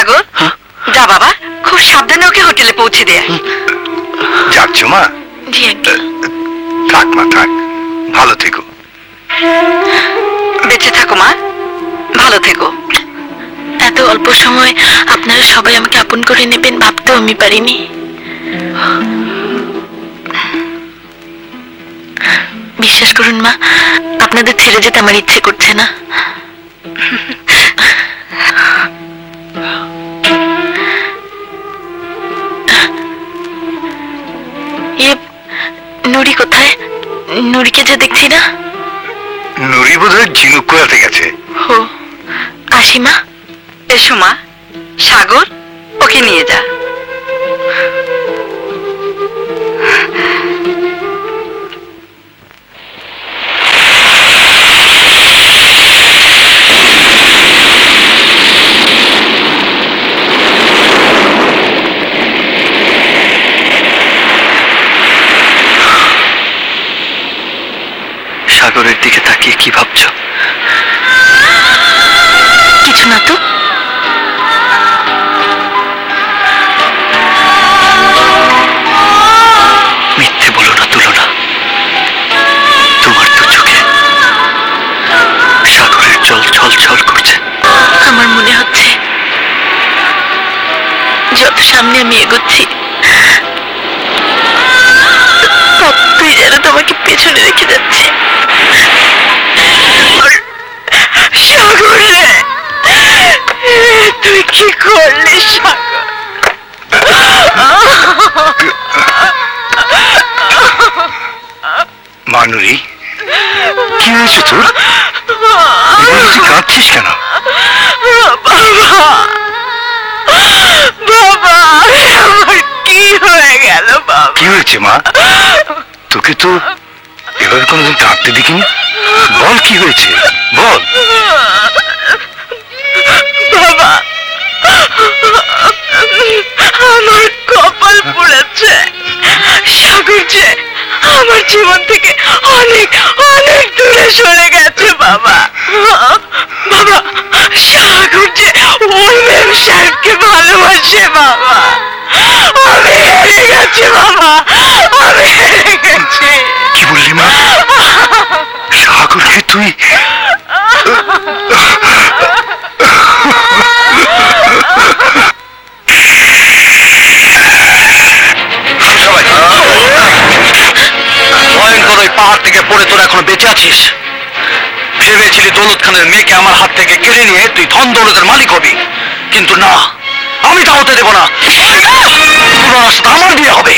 সাগর, যা বাবা, খুব সাবধানে ওকে হোটেলে পৌঁছে দে। যাচ্ছ মা? জি আঙ্কেল। থাক মা থাক, ভালো থেকো। বেঁচে থাকো মা, ভালো থেকো। এত অল্প সময় আপনারা সবাই আমাকে আপন করে নেবেন ভাবতেও আমি পারিনি। বিশ্বাস করুন মা, আপনাদের ছেড়ে যেতে আমার ইচ্ছে করছে না। নুরি কোথায়? নুরিকে যে দেখছি না। নুরি বোধহয় ঝিনুক কোয়াতে গেছে। ও, আসি মা। এসো মা। সাগর, ওকে নিয়ে যা। সাগরের দিকে তাকিয়ে কি ভাবছো? কিছু না তো। মিথ্যে বলো না তুলনা, তোমার তো চোখে সাগরের জল ছল ছল করছে। আমার মনে হচ্ছে যত সামনে আমি এগোচ্ছি ততই যেন তোমাকে পেছনে রেখে যাচ্ছে। সাগর রে, তুই কি করলি সাগর? মানুরি, কি হয়েছে তোর? তুই কাঁদছিস কেন? বাবা, আমার কি হয়ে গেল বাবা? কি হয়েছে মা? তোকে তো এভাবে কোনোদিন কাঁদতে দেখিনি। বল কি হয়েছে, বল। বাবা, আমার কপাল পুড়েছে। সাগর যে আমার জীবন থেকে অনেক অনেক দূরে সরে গেছে বাবা। বাবা, সাগর যে ওই মেম সাহেবকে ভালোবাসে বাবা। আমি হেরে গেছি বাবা, আমি হেরে গেছি। কি বললি মা? সাগরকে তুই? ভয়ঙ্কর ওই পাহাড় থেকে পড়ে তোরা এখনো বেঁচে আছিস। ভেবেছিলি দৌলত খানের মেয়েকে আমার হাত থেকে কেড়ে নিয়ে তুই ধন দৌলতের মালিক হবি, কিন্তু না, আমি তা হতে দেব না। তুলনার সাথে আমার বিয়ে হবে।